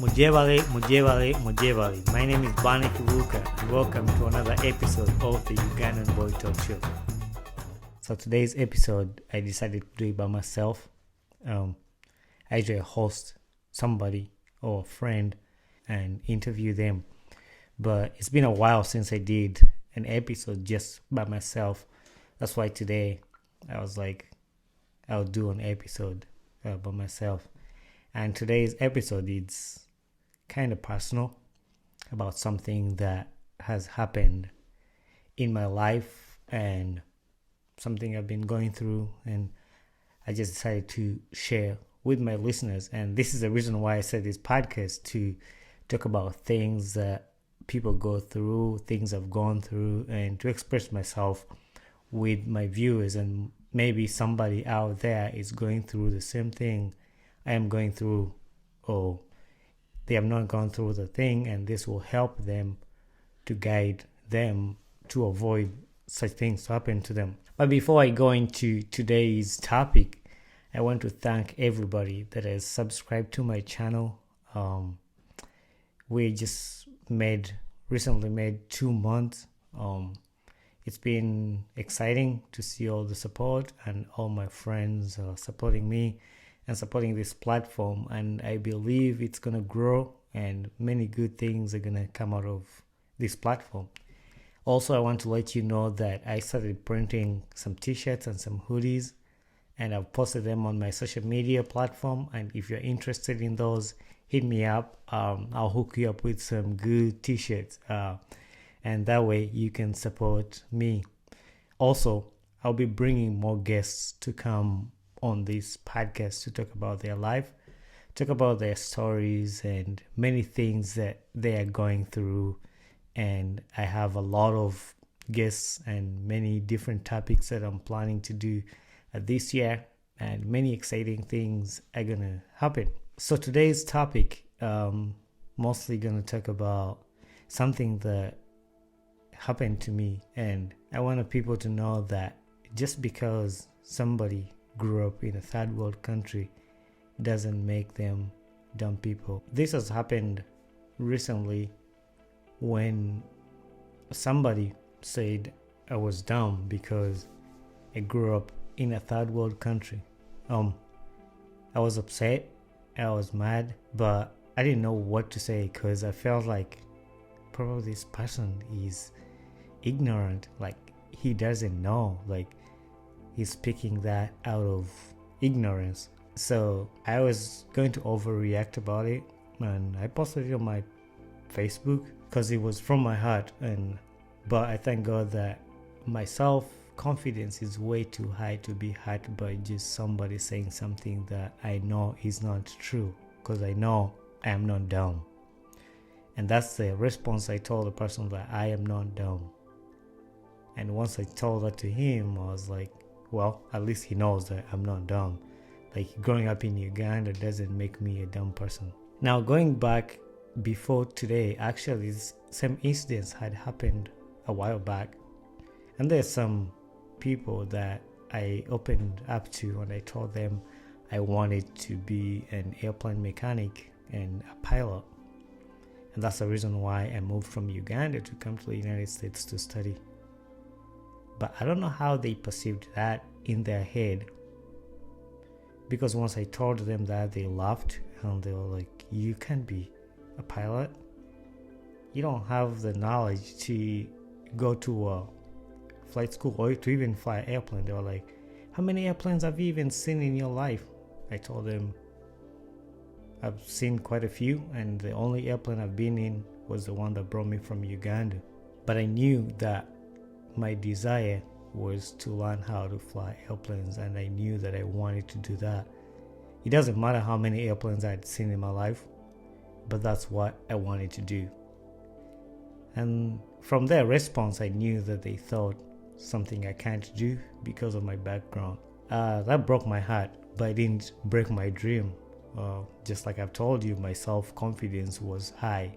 Mujevali. My name is Bani Kivuka and welcome to another episode of the Ugandan Boy Talk Show. So today's episode, I decided to do it by myself. I usually host somebody or a friend and interview them. But it's been a while since I did an episode just by myself. That's why today I was like, I'll do an episode by myself. And today's episode is kind of personal about something that has happened in my life and something I've been going through, and I just decided to share with my listeners. And this is the reason why I said this podcast, to talk about things that people go through, things I've gone through, and to express myself with my viewers. And maybe somebody out there is going through the same thing I am going through, or they have not gone through the thing, and this will help them to guide them to avoid such things to happen to them. But before I go into today's topic, I want to thank everybody that has subscribed to my channel. We just recently made 2 months. It's been exciting to see all the support and all my friends supporting me and supporting this platform, and I believe it's gonna grow and many good things are gonna come out of this platform. Also, I want to let you know that I started printing some t-shirts and some hoodies, and I've posted them on my social media platform, and if you're interested in those, hit me up. I'll hook you up with some good t-shirts, and that way you can support me. Also, I'll be bringing more guests to come on this podcast to talk about their life, talk about their stories and many things that they are going through. And I have a lot of guests and many different topics that I'm planning to do this year, and many exciting things are gonna happen. So today's topic, mostly gonna talk about something that happened to me, and I want people to know that just because somebody grew up in a third world country doesn't make them dumb people. This has happened recently when somebody said I was dumb because I grew up in a third world country. I was upset, I was mad, but I didn't know what to say because I felt like probably this person is ignorant, like he doesn't know, like he's speaking that out of ignorance. So I was going to overreact about it, and I posted it on my Facebook because it was from my heart. But I thank God that my self-confidence is way too high to be hurt by just somebody saying something that I know is not true, because I know I am not dumb. And that's the response I told the person, that I am not dumb. And once I told that to him, I was like, well, at least he knows that I'm not dumb. Like, growing up in Uganda doesn't make me a dumb person. Now, going back before today, actually, this same incidents had happened a while back. And there's some people that I opened up to, and I told them I wanted to be an airplane mechanic and a pilot. And that's the reason why I moved from Uganda to come to the United States to study. But I don't know how they perceived that in their head, because once I told them that, they laughed and they were like, you can't be a pilot, you don't have the knowledge to go to a flight school or to even fly an airplane. They were like, how many airplanes have you even seen in your life? I told them I've seen quite a few, and the only airplane I've been in was the one that brought me from Uganda. But I knew that my desire was to learn how to fly airplanes, and I knew that I wanted to do that. It doesn't matter how many airplanes I'd seen in my life, but that's what I wanted to do. And from their response, I knew that they thought something I can't do because of my background. That broke my heart, but it didn't break my dream. Just like I've told you, my self-confidence was high.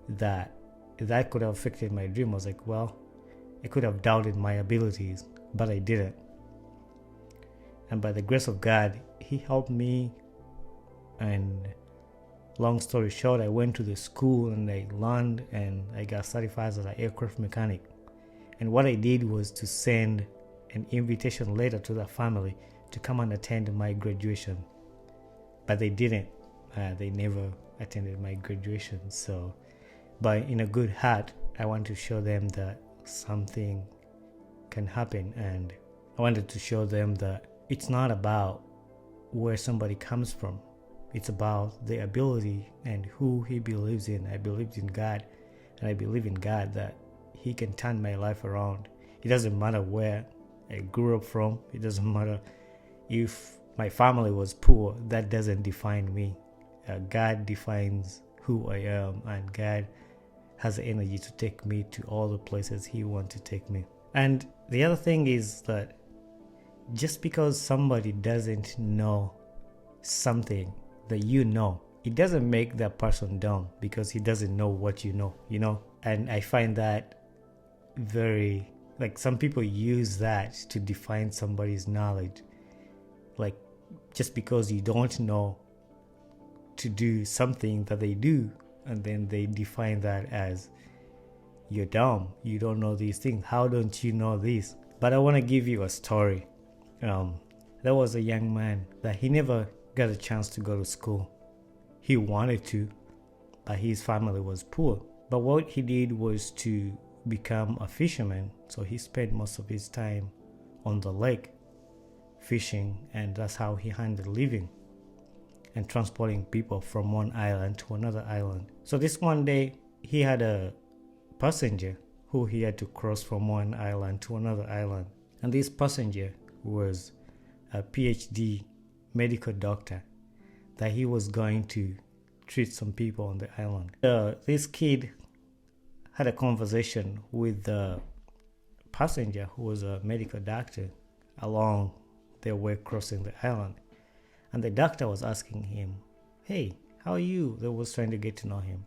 That could have affected my dream. I was like, well, I could have doubted my abilities, but I didn't. And by the grace of God, He helped me, and long story short, I went to the school and I learned and I got certified as an aircraft mechanic. And what I did was to send an invitation letter to the family to come and attend my graduation. But they didn't. They never attended my graduation. So, but in a good heart, I want to show them that something can happen. And I wanted to show them that it's not about where somebody comes from. It's about the ability and who he believes in. I believed in God, and I believe in God that he can turn my life around. It doesn't matter where I grew up from. It doesn't matter if my family was poor. That doesn't define me. God defines who I am, and God has the energy to take me to all the places he wants to take me. And the other thing is that just because somebody doesn't know something that you know, it doesn't make that person dumb because he doesn't know what you know. And I find that very, like, some people use that to define somebody's knowledge. Like, just because you don't know to do something that they do, and then they define that as you're dumb, you don't know these things, how don't you know this? But I want to give you a story. There was a young man that he never got a chance to go to school. He wanted to, but his family was poor. But what he did was to become a fisherman. So he spent most of his time on the lake fishing, and that's how he earned a living and transporting people from one island to another island. So this one day he had a passenger who he had to cross from one island to another island. And this passenger was a PhD medical doctor that he was going to treat some people on the island. This kid had a conversation with the passenger who was a medical doctor along their way crossing the island. And the doctor was asking him, "Hey, how are you?" They was trying to get to know him.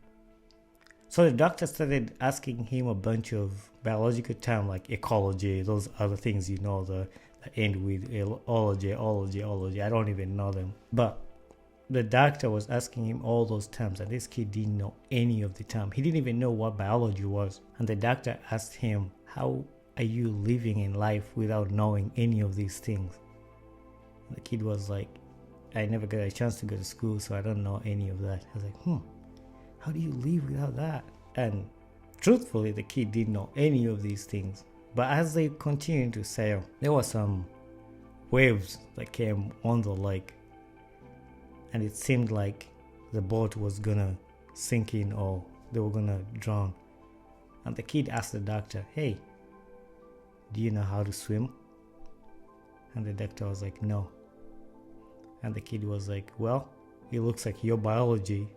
So the doctor started asking him a bunch of biological terms like ecology, those other things, that end with ology. I don't even know them. But the doctor was asking him all those terms, and this kid didn't know any of the terms. He didn't even know what biology was. And the doctor asked him, "How are you living in life without knowing any of these things?" The kid was like, "I never got a chance to go to school, so I don't know any of that." I was like, how do you live without that? And truthfully, the kid didn't know any of these things. But as they continued to sail, there were some waves that came on the lake, and it seemed like the boat was gonna sink in or they were gonna drown. And the kid asked the doctor, "Hey, do you know how to swim?" And the doctor was like, "No." And the kid was like, "Well, it looks like your biology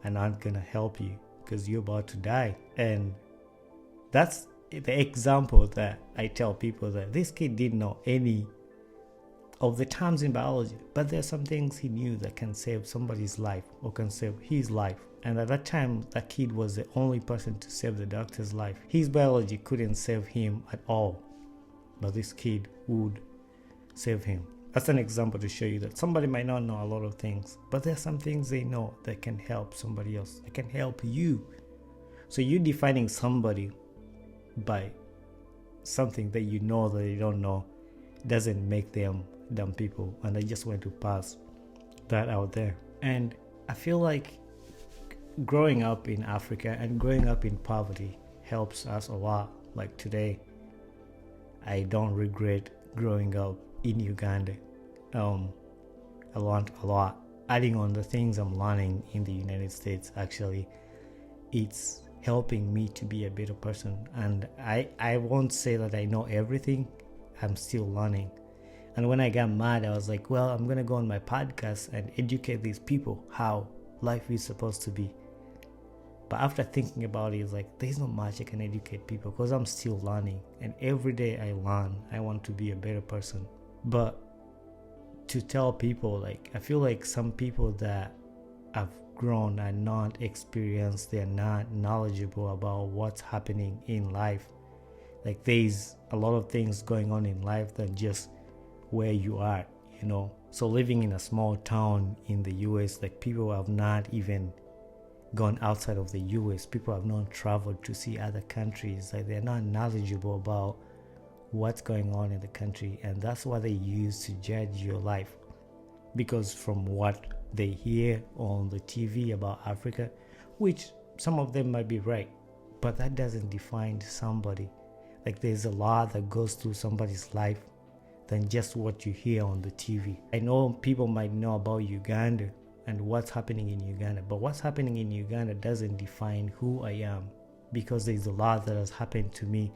and I'm gonna help you because you're about to die." And that's the example that I tell people, that this kid didn't know any of the terms in biology, but there's some things he knew that can save somebody's life or can save his life. And at that time, that kid was the only person to save the doctor's life. His biology couldn't save him at all, but this kid would save him. That's an example to show you that somebody might not know a lot of things, but there are some things they know that can help somebody else. It can help you. So you defining somebody by something that you know that they don't know doesn't make them dumb people. And I just want to pass that out there. And I feel like growing up in Africa and growing up in poverty helps us a lot. Like today, I don't regret growing up in Uganda. I learned a lot. Adding on the things I'm learning in the United States, actually, it's helping me to be a better person. And I won't say that I know everything. I'm still learning. And when I got mad, I was like, well, I'm going to go on my podcast and educate these people how life is supposed to be. But after thinking about it, it's like, there's not much I can educate people because I'm still learning. And every day I learn, I want to be a better person. But to tell people, like, I feel like some people that have grown and not experienced, they're not knowledgeable about what's happening in life. Like, there's a lot of things going on in life than just where you are, So living in a small town in the US, like, people have not even gone outside of the US. People have not traveled to see other countries. Like, they're not knowledgeable about what's going on in the country, and that's what they use to judge your life. Because from what they hear on the TV about Africa, which some of them might be right, but that doesn't define somebody. Like, there's a lot that goes through somebody's life than just what you hear on the TV. I know people might know about Uganda and what's happening in Uganda, but what's happening in Uganda doesn't define who I am, because there's a lot that has happened to me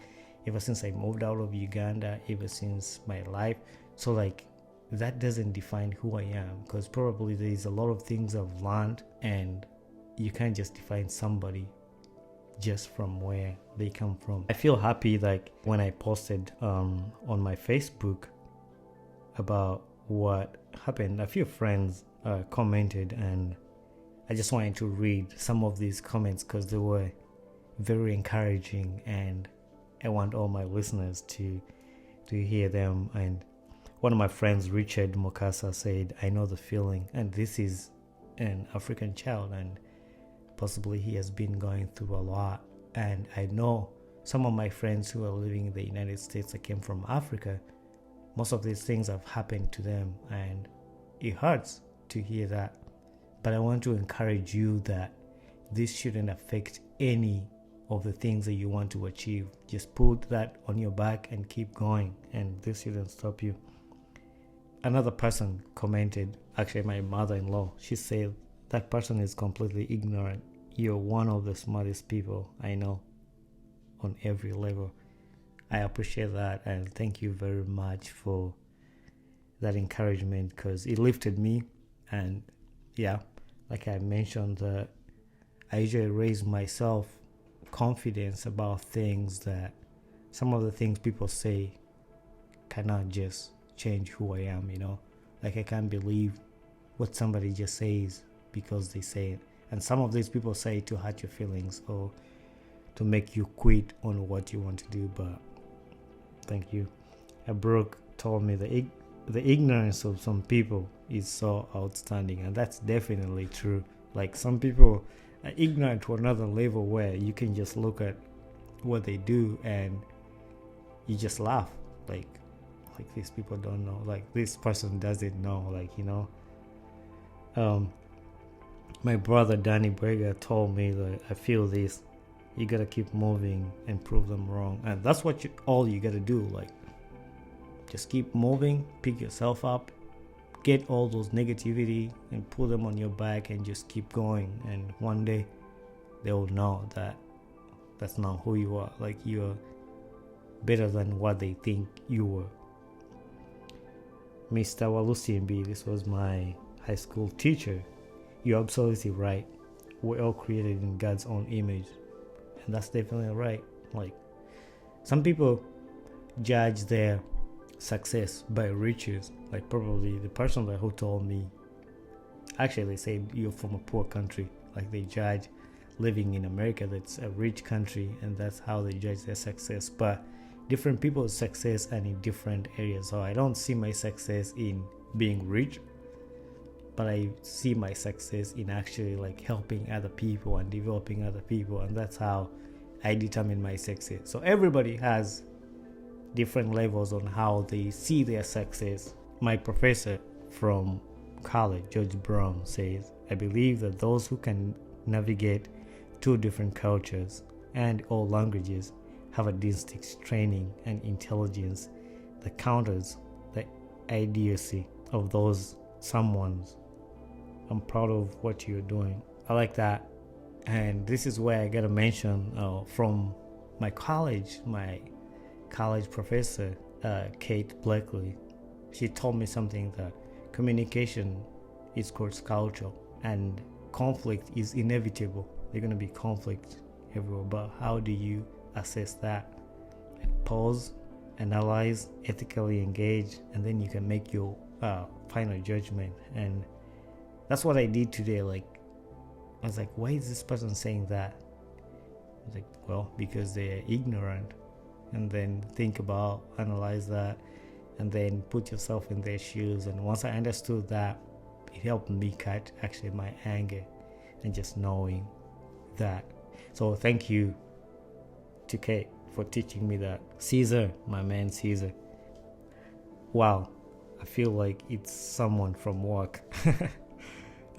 ever since I moved out of Uganda, ever since my life. So like, that doesn't define who I am, because probably there's a lot of things I've learned, and you can't just define somebody just from where they come from. I feel happy, like when I posted on my Facebook about what happened, a few friends commented, and I just wanted to read some of these comments because they were very encouraging, and I want all my listeners to hear them. And one of my friends, Richard Mokasa, said, "I know the feeling," and this is an African child, and possibly he has been going through a lot. And I know some of my friends who are living in the United States that came from Africa, most of these things have happened to them, and it hurts to hear that. But I want to encourage you that this shouldn't affect any of the things that you want to achieve. Just put that on your back and keep going, and this shouldn't stop you. Another person commented, actually my mother-in-law, she said, "That person is completely ignorant. You're one of the smartest people I know on every level." I appreciate that, and thank you very much for that encouragement, because it lifted me. And yeah, like I mentioned, I usually raise myself confidence about things that some of the things people say cannot just change who I am, Like, I can't believe what somebody just says because they say it. And some of these people say it to hurt your feelings or to make you quit on what you want to do, but thank you. Brooke told me the ignorance of some people is so outstanding, and that's definitely true. Like, some people are ignorant to another level where you can just look at what they do and you just laugh. Like these people don't know. Like, this person doesn't know. My brother Danny Brega told me that I feel this. You gotta keep moving and prove them wrong, and that's what all you gotta do. Like, just keep moving, pick yourself up, get all those negativity and put them on your back, and just keep going. And one day they will know that that's not who you are. Like, you're better than what they think you were. Mr. Walusimbi, this was my high school teacher. You're absolutely right. We're all created in God's own image, and that's definitely right. Like, some people judge their success by riches. Like, probably the person who told me, actually they said you're from a poor country. Like, they judge living in America, that's a rich country, and that's how they judge their success. But different people's success are in different areas. So I don't see my success in being rich, but I see my success in actually like helping other people and developing other people, and that's how I determine my success. So everybody has different levels on how they see their success. My professor from college, George Brown, says, "I believe that those who can navigate two different cultures and all languages have a distinct training and intelligence that counters the idiocy of those someone's. I'm proud of what you're doing." I like that. And this is where I gotta mention from my college professor, Kate Blackley. She told me something, that communication is cross-cultural and conflict is inevitable. There's gonna be conflict everywhere, but how do you assess that? Pause, analyze, ethically engage, and then you can make your final judgment. And that's what I did today. Like, I was like, why is this person saying that? I was like, well, because they're ignorant. And then think about, analyze that, and then put yourself in their shoes. And once I understood that, it helped me cut actually my anger, and just knowing that. So thank you to Kate for teaching me that. Caesar, my man Caesar. Wow, I feel like it's someone from work.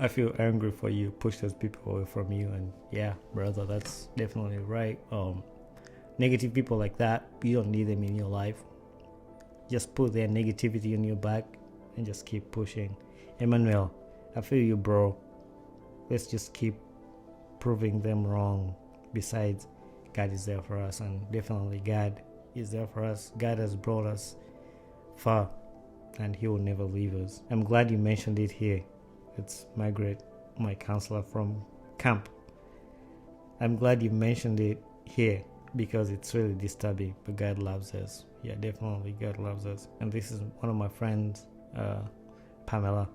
I feel angry for you, push those people away from you, and yeah, brother, that's definitely right. Negative people like that, you don't need them in your life. Just put their negativity on your back and just keep pushing. Emmanuel, I feel you, bro. Let's just keep proving them wrong. Besides, God is there for us, and definitely God is there for us. God has brought us far, and He will never leave us. I'm glad you mentioned it here. It's Margaret, my counselor from camp. I'm glad you mentioned it here because it's really disturbing, but God loves us. Yeah, definitely God loves us. And this is one of my friends, Pamela.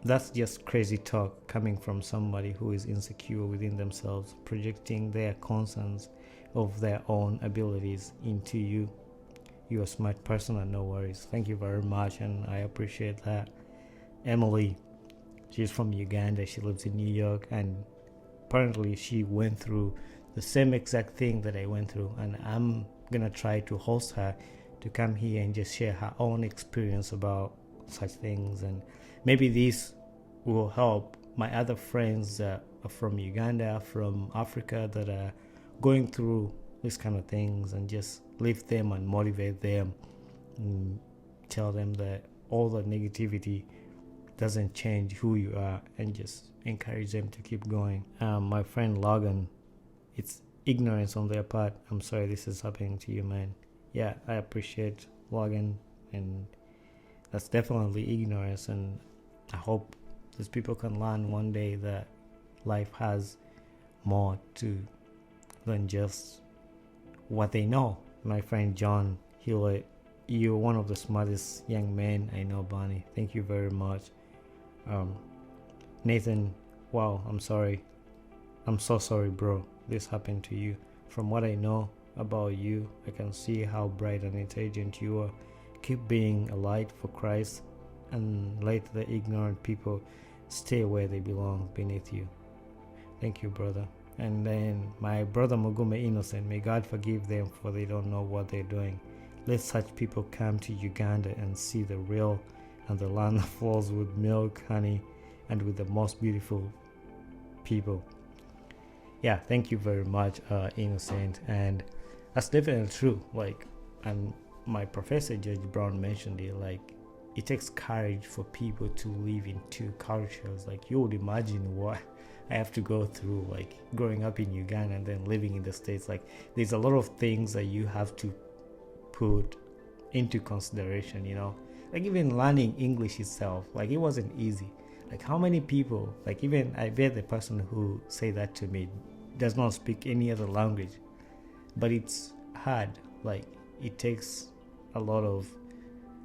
That's just crazy talk coming from somebody who is insecure within themselves, projecting their concerns of their own abilities into you. You're a smart person and no worries. Thank you very much, and I appreciate that. Emily, she's from Uganda. She lives in New York, and apparently she went through the same exact thing that I went through, and I'm gonna try to host her to come here and just share her own experience about such things, and maybe this will help my other friends that are from Uganda, from Africa, that are going through these kind of things, and just lift them and motivate them and tell them that all the negativity doesn't change who you are, and just encourage them to keep going. My friend Logan, it's ignorance on their part. I'm sorry this is happening to you, man. Yeah, I appreciate Logan, and that's definitely ignorance, and I hope these people can learn one day that life has more to than just what they know. My friend John Hewlett, you're one of the smartest young men I know, Bonnie. Thank you very much. Nathan, wow, I'm sorry. I'm so sorry, bro. This happened to you. From what I know about you, I can see how bright and intelligent you are. Keep being a light for Christ, and let the ignorant people stay where they belong, beneath you. Thank you, brother. And then my brother Mugume Innocent, may God forgive them, for they don't know what they're doing. Let such people come to Uganda and see the real and the land that flows with milk, honey, and with the most beautiful people. Yeah, thank you very much, Innocent. And that's definitely true. Like, and my professor Judge Brown mentioned it, like, it takes courage for people to live in two cultures. Like, you would imagine what I have to go through, like growing up in Uganda and then living in the States. Like, there's a lot of things that you have to put into consideration, you know. Like, even learning English itself, like, it wasn't easy. Like, how many people, like, even I bet the person who say that to me does not speak any other language, but it's hard. Like, it takes a lot of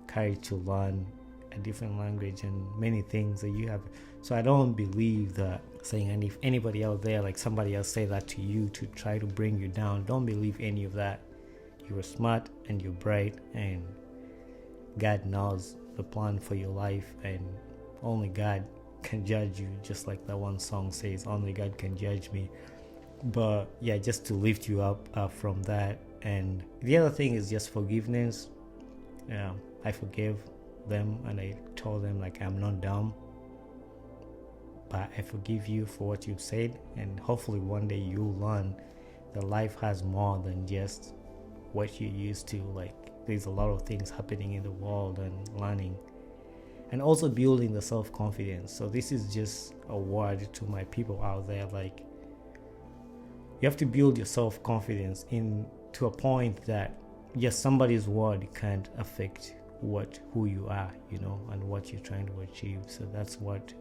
courage to learn a different language and many things that you have. So I don't believe that saying, and if anybody out there, like somebody else say that to you to try to bring you down, don't believe any of that. You're smart and you're bright, and God knows the plan for your life, and only God can judge you, just like that one song says, only God can judge me. But yeah, just to lift you up from that. And the other thing is just forgiveness. I forgave them, and I told them, like, I'm not dumb, but I forgive you for what you've said, and hopefully one day you'll learn that life has more than just what you used to. Like, there's a lot of things happening in the world, and learning, and also building the self-confidence. So this is just a word to my people out there, like, you have to build your self-confidence in to a point that just somebody's word can't affect who you are, you know, and what you're trying to achieve. So that's what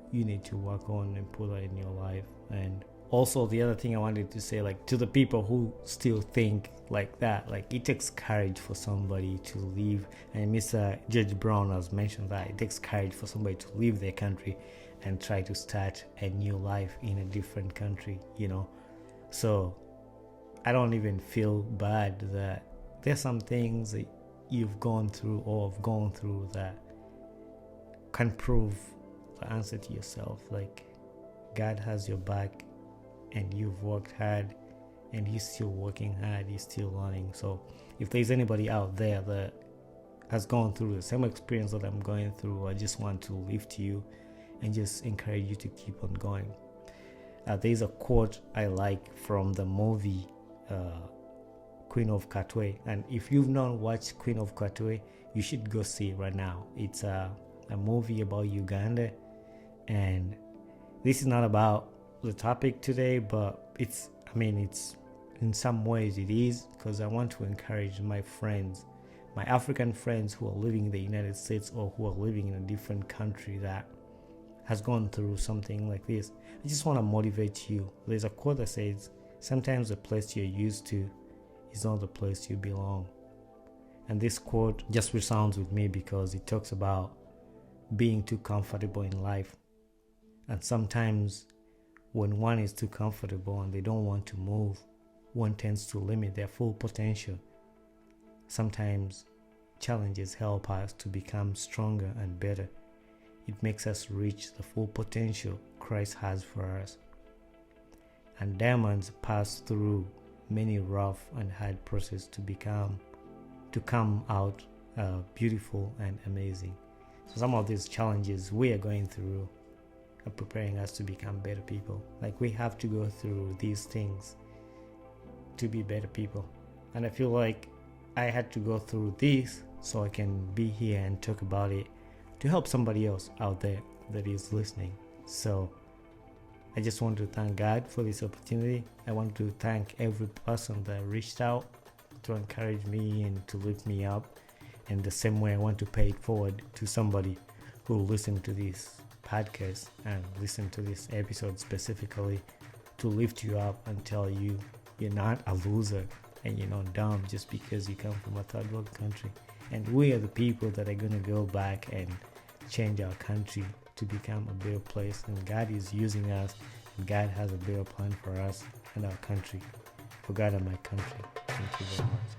you need to work on and put that in your life. And also the other thing I wanted to say, like, to the people who still think like that, like, it takes courage for somebody to leave, and Mr. Judge Brown has mentioned that it takes courage for somebody to leave their country and try to start a new life in a different country, you know. So I don't even feel bad that there's some things that you've gone through or have gone through that can prove the answer to yourself. Like, God has your back, and you've worked hard, and he's still working hard, he's still learning. So if there's anybody out there that has gone through the same experience that I'm going through, I just want to lift you and just encourage you to keep on going. There's a quote I like from the movie Queen of Katwe, and if you've not watched Queen of Katwe, you should go see it right now. It's a movie about Uganda, and this is not about the topic today, but it's in some ways it is, because I want to encourage my friends, my African friends who are living in the United States or who are living in a different country that has gone through something like this. I just want to motivate you. There's a quote that says, sometimes the place you're used to is not the place you belong. And this quote just resounds with me because it talks about being too comfortable in life. And sometimes when one is too comfortable and they don't want to move, one tends to limit their full potential. Sometimes challenges help us to become stronger and better. It makes us reach the full potential Christ has for us. And diamonds pass through many rough and hard processes to come out beautiful and amazing. So some of these challenges we are going through are preparing us to become better people. Like, we have to go through these things to be better people. And I feel like I had to go through this so I can be here and talk about it to help somebody else out there that is listening. So I just want to thank God for this opportunity. I want to thank every person that reached out to encourage me and to lift me up. And the same way, I want to pay it forward to somebody who listened to this podcast and listen to this episode specifically to lift you up and tell you you're not a loser and you're not dumb just because you come from a third world country. And we are the people that are going to go back and change our country to become a better place. And God is using us, and God has a better plan for us and our country. For God and my country. Thank you very much.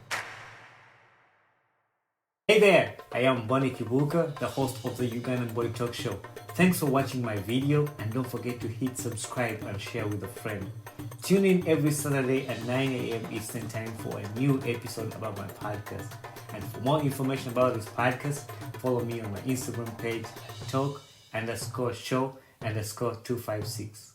Hey there, I am Bonnie Kibuka, the host of the Ugandan Boy Talk Show. Thanks for watching my video, and don't forget to hit subscribe and share with a friend. Tune in every Saturday at 9 a.m. Eastern Time for a new episode about my podcast. And for more information about this podcast, follow me on my Instagram page, talk_show_256.